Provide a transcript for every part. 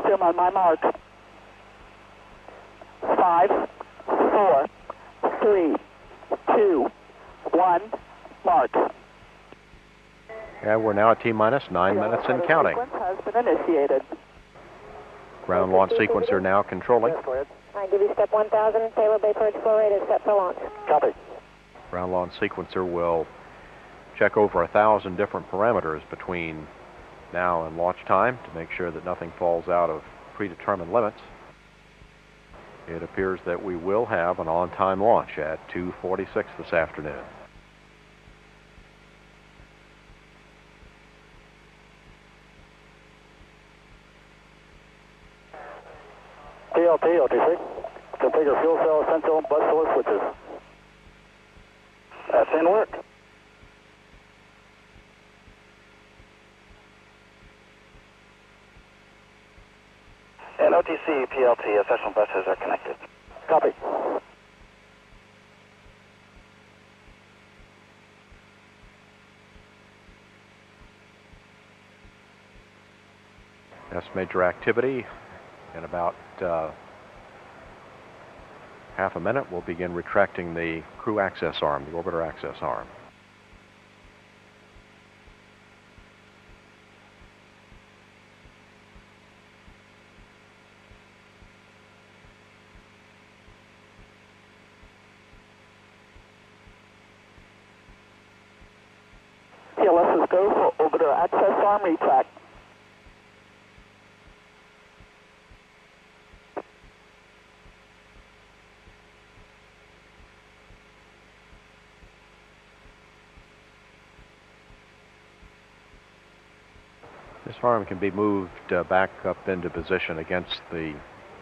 Film on my mark. 5, 4, 3, 2, 1, mark. And we're now at T-minus 9 minutes and counting. Sequence has been initiated. Ground launch sequencer now controlling. I give you step 1000, payload bay purge flow rate is set for launch. Copy. Ground launch sequencer will check over 1,000 different parameters between now and launch time to make sure that nothing falls out of predetermined limits. It appears that we will have an on-time launch at 2:46 this afternoon. PLT, OTC. Configure fuel cell essential bus source switches. That's in work. And OTC, PLT, essential buses are connected. Copy. Estimate your activity. In about half a minute, we'll begin retracting the crew access arm, the orbiter access arm. TLS is go for orbiter access arm retract. This arm can be moved back up into position against the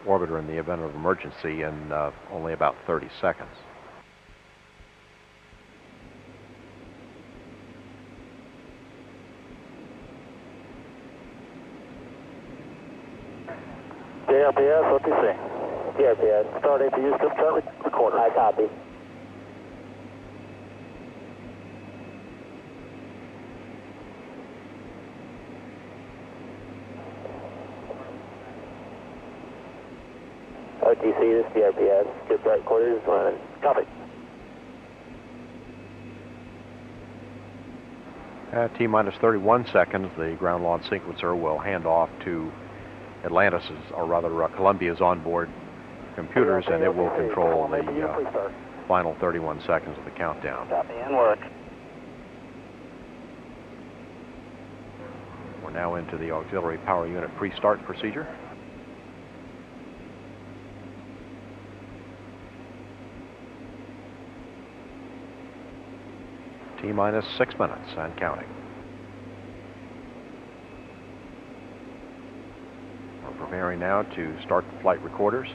orbiter in the event of emergency in only about 30 seconds. JRPS, OTC. JRPS. Start APU strip chart recorder. I copy. OTC, this is JRPS. Strip chart recorder is running. Copy. At T-minus 31 seconds, the ground launch sequencer will hand off to Atlantis's, or rather Columbia's onboard computers, and it will control the final 31 seconds of the countdown. Copy, in work. We're now into the auxiliary power unit pre-start procedure. T-minus 6 minutes and counting. We're preparing now to start the flight recorders,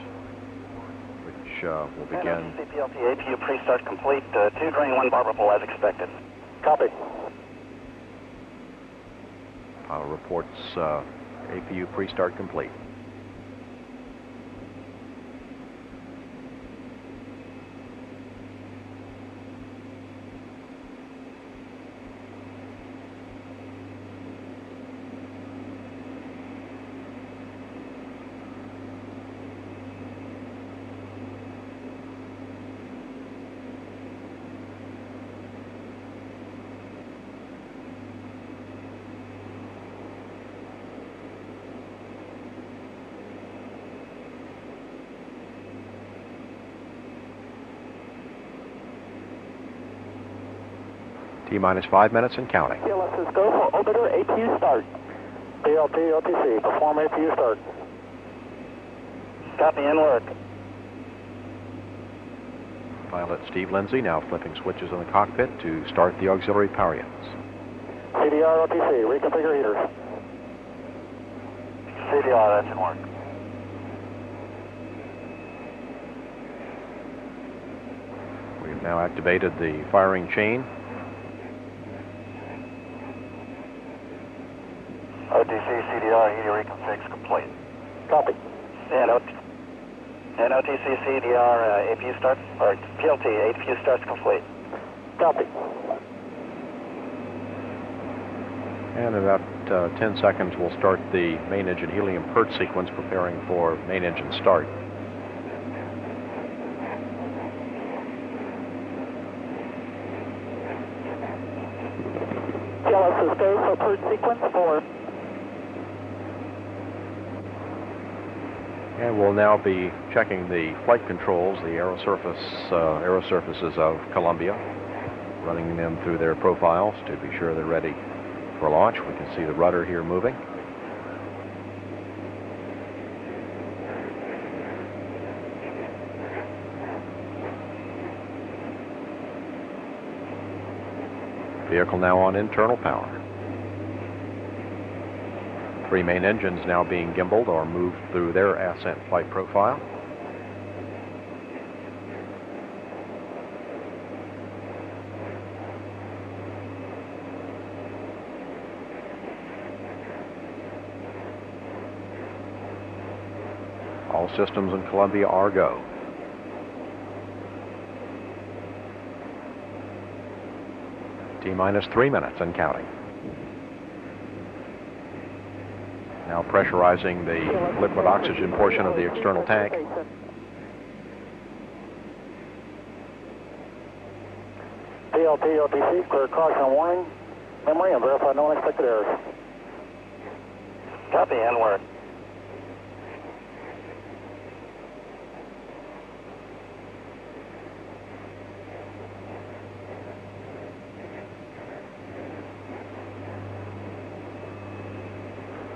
which will begin. CPLT APU pre-start complete. 2 drain, 1 bar ripple as expected. Copy. Pilot reports APU pre-start complete. T-minus 5 minutes and counting. TLS is go for orbiter APU start. PLT, OTC, perform APU start. Copy, in work. Pilot Steve Lindsay now flipping switches in the cockpit to start the auxiliary power units. CDR, OTC, reconfigure heaters. CDR, that's in work. We've now activated the firing chain. OTC, CDR, heater reconfigs complete. Copy. And OTC, CDR, APU starts, or PLT, APU starts complete. Copy. And about 10 seconds, we'll start the main engine helium purge sequence, preparing for main engine start. TLS is go for purge sequence 4. And we'll now be checking the flight controls, the aerosurfaces of Columbia, running them through their profiles to be sure they're ready for launch. We can see the rudder here moving. Vehicle now on internal power. 3 main engines now being gimbaled or moved through their ascent flight profile. All systems in Columbia are go. T-minus 3 minutes and counting. Now pressurizing the liquid oxygen portion of the external tank. PLT, OTC, clear caution and warning. Memory and verify no unexpected errors. Copy, and word.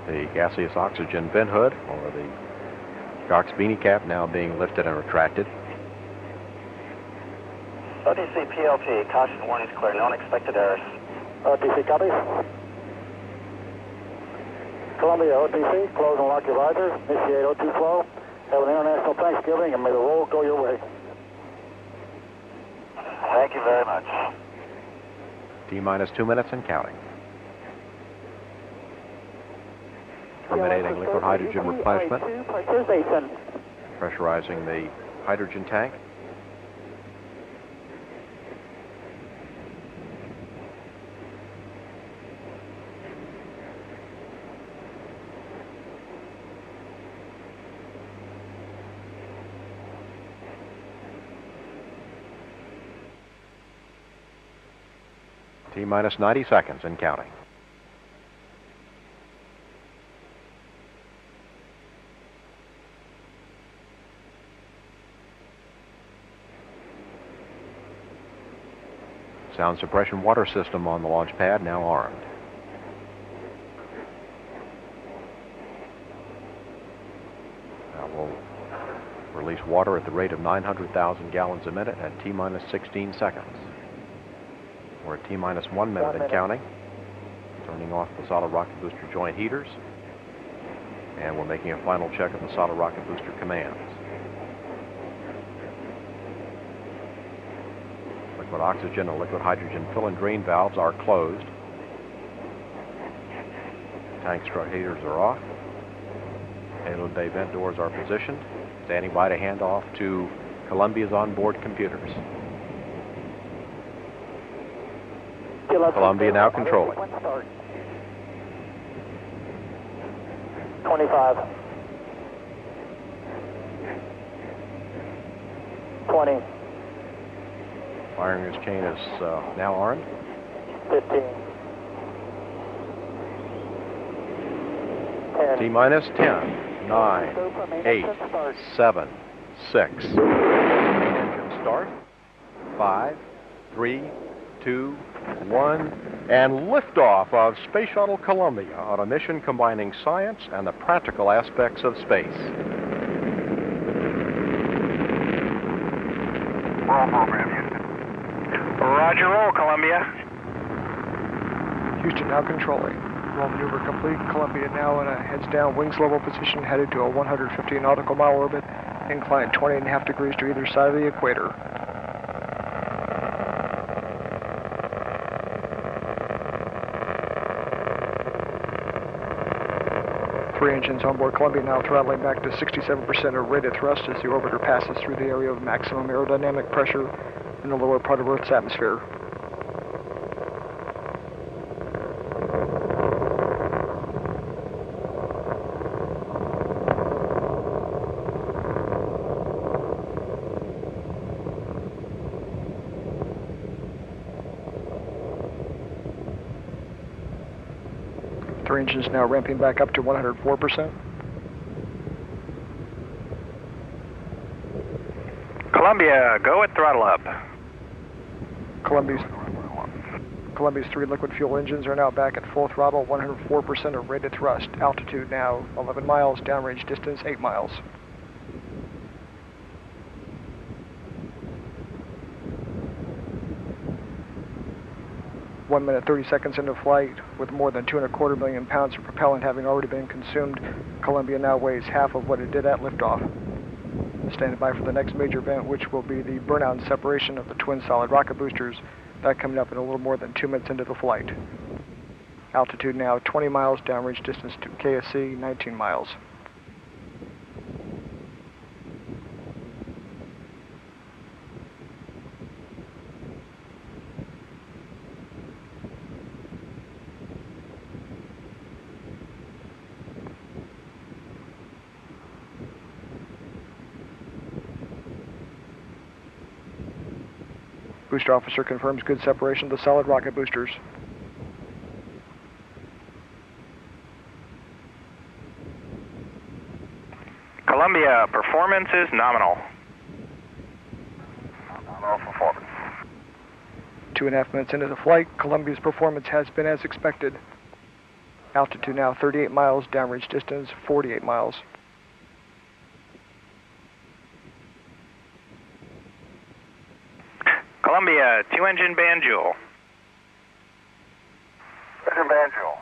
The gaseous oxygen vent hood, or the Cox beanie cap, now being lifted and retracted. OTC, PLT, caution warnings clear, no unexpected errors. OTC copies. Columbia, OTC, close and lock your visors. Initiate O2 flow. Have an international Thanksgiving and may the roll go your way. Thank you very much. T-minus 2 minutes and counting. Terminating liquid hydrogen replenishment. Pressurizing the hydrogen tank. T-minus 90 seconds and counting. Sound suppression water system on the launch pad now armed. Now we'll release water at the rate of 900,000 gallons a minute at T-minus 16 seconds. We're at T-minus 1 minute and counting. Turning off the solid rocket booster joint heaters. And we're making a final check of the solid rocket booster commands. Liquid oxygen and liquid hydrogen fill and drain valves are closed. Tank strut heaters are off. Payload bay vent doors are positioned. Standing by to hand off to Columbia's onboard computers. Columbia now controlling. 25. 20. Firing his chain is now armed. 15. 10. T-minus 10, 9, 8, 7, 6. Main engine start. 5, 3, 2, 1. And liftoff of Space Shuttle Columbia on a mission combining science and the practical aspects of space. Roll program, Houston. Roger, roll, Columbia. Houston now controlling. Roll maneuver complete. Columbia now in a heads down, wings level position, headed to a 150 nautical mile orbit, inclined 20.5 degrees to either side of the equator. Three engines on board Columbia now throttling back to 67% of rated thrust as the orbiter passes through the area of maximum aerodynamic pressure in the lower part of Earth's atmosphere. Three engines now ramping back up to 104%. Columbia, go at throttle up. Columbia's three liquid fuel engines are now back at full throttle, 104% of rated thrust. Altitude now 11 miles, downrange distance 8 miles. One minute 30 seconds into flight, with more than 2.25 million pounds of propellant having already been consumed, Columbia now weighs half of what it did at liftoff. Standing by for the next major event, which will be the burnout and separation of the twin solid rocket boosters. That coming up in a little more than 2 minutes into the flight. Altitude now 20 miles, downrange distance to KSC 19 miles. Booster officer confirms good separation of the solid rocket boosters. Columbia, performance is nominal. Nominal performance. 2.5 minutes into the flight, Columbia's performance has been as expected. Altitude now 38 miles, downrange distance 48 miles. Columbia, two-engine banjul. Engine banjul.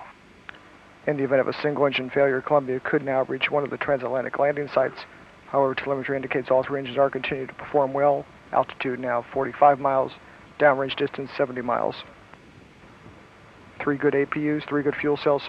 In the event of a single engine failure, Columbia could now reach one of the transatlantic landing sites. However, telemetry indicates all three engines are continuing to perform well. Altitude now 45 miles, downrange distance 70 miles. 3 good APUs, 3 good fuel cells.